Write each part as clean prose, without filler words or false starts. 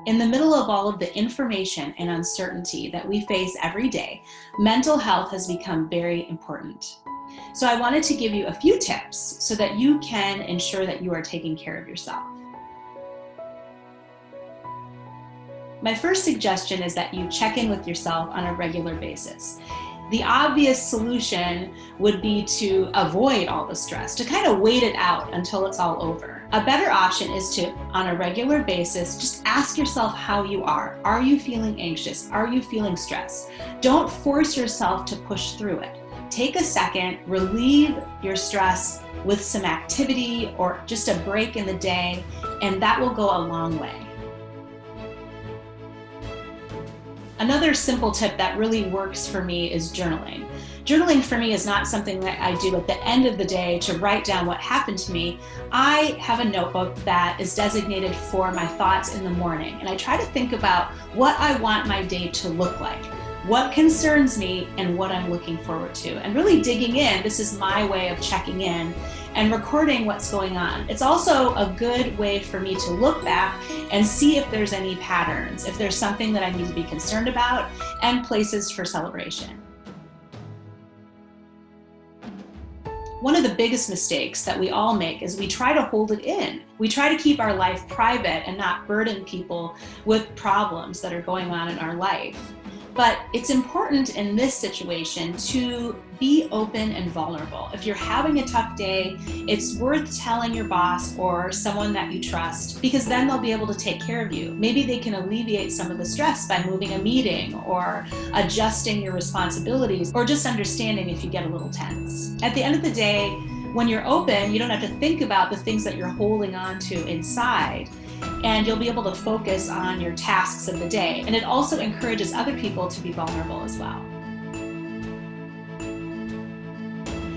In the middle of all of the information and uncertainty that we face every day, mental health has become very important. So I wanted to give you a few tips so that you can ensure that you are taking care of yourself. My first suggestion is that you check in with yourself on a regular basis. The obvious solution would be to avoid all the stress, to kind of wait it out until it's all over. A better option is to, on a regular basis, just ask yourself how you are. Are you feeling anxious? Are you feeling stressed? Don't force yourself to push through it. Take a second, relieve your stress with some activity or just a break in the day, and that will go a long way. Another simple tip that really works for me is journaling. Journaling for me is not something that I do at the end of the day to write down what happened to me. I have a notebook that is designated for my thoughts in the morning, and I try to think about what I want my day to look like, what concerns me, and what I'm looking forward to. And really digging in, this is my way of checking in and recording what's going on. It's also a good way for me to look back and see if there's any patterns, if there's something that I need to be concerned about, and places for celebration. One of the biggest mistakes that we all make is we try to hold it in. We try to keep our life private and not burden people with problems that are going on in our life. But it's important in this situation to be open and vulnerable. If you're having a tough day, it's worth telling your boss or someone that you trust, because then they'll be able to take care of you. Maybe they can alleviate some of the stress by moving a meeting or adjusting your responsibilities or just understanding if you get a little tense. At the end of the day, when you're open, you don't have to think about the things that you're holding on to inside, and you'll be able to focus on your tasks of the day. And it also encourages other people to be vulnerable as well.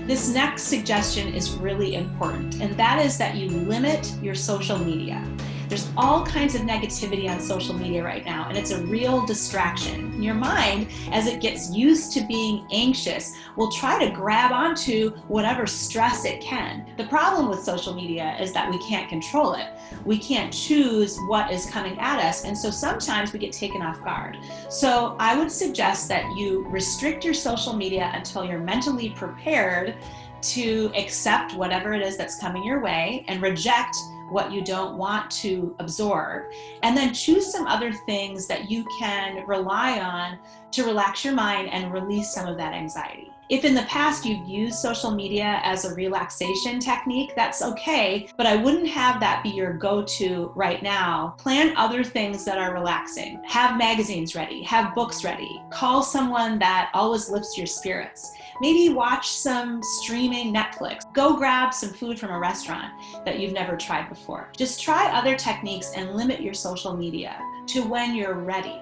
This next suggestion is really important, and that is that you limit your social media. There's all kinds of negativity on social media right now, and it's a real distraction. Your mind, as it gets used to being anxious, will try to grab onto whatever stress it can. The problem with social media is that we can't control it. We can't choose what is coming at us, and so sometimes we get taken off guard. So I would suggest that you restrict your social media until you're mentally prepared to accept whatever it is that's coming your way and reject what you don't want to absorb, and then choose some other things that you can rely on to relax your mind and release some of that anxiety. If in the past you've used social media as a relaxation technique, that's okay, but I wouldn't have that be your go-to right now. Plan other things that are relaxing. Have magazines ready, have books ready, call someone that always lifts your spirits. Maybe watch some streaming Netflix. Go grab some food from a restaurant that you've never tried before. Just try other techniques and limit your social media to when you're ready.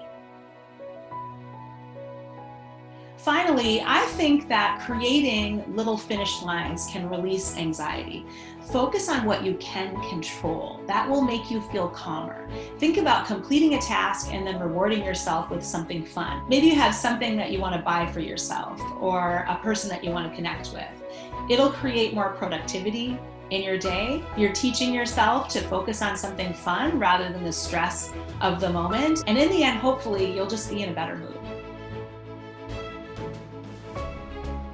Finally, I think that creating little finish lines can release anxiety. Focus on what you can control. That will make you feel calmer. Think about completing a task and then rewarding yourself with something fun. Maybe you have something that you want to buy for yourself or a person that you want to connect with. It'll create more productivity in your day. You're teaching yourself to focus on something fun rather than the stress of the moment. And in the end, hopefully, you'll just be in a better mood.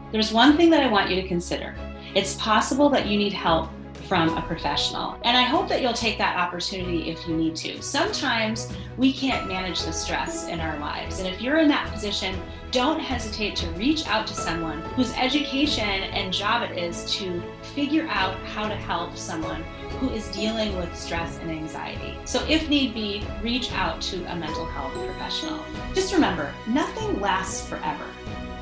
There's one thing that I want you to consider. It's possible that you need help from a professional, and I hope that you'll take that opportunity if you need to. Sometimes we can't manage the stress in our lives, and if you're in that position, don't hesitate to reach out to someone whose education and job it is to figure out how to help someone who is dealing with stress and anxiety. So if need be, reach out to a mental health professional. Just remember, nothing lasts forever.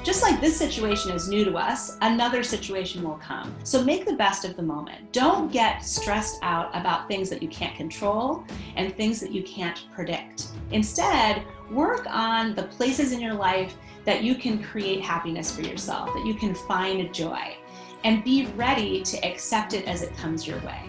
Just like this situation is new to us, another situation will come. So make the best of the moment. Don't get stressed out about things that you can't control and things that you can't predict. Instead, work on the places in your life that you can create happiness for yourself, that you can find joy, and be ready to accept it as it comes your way.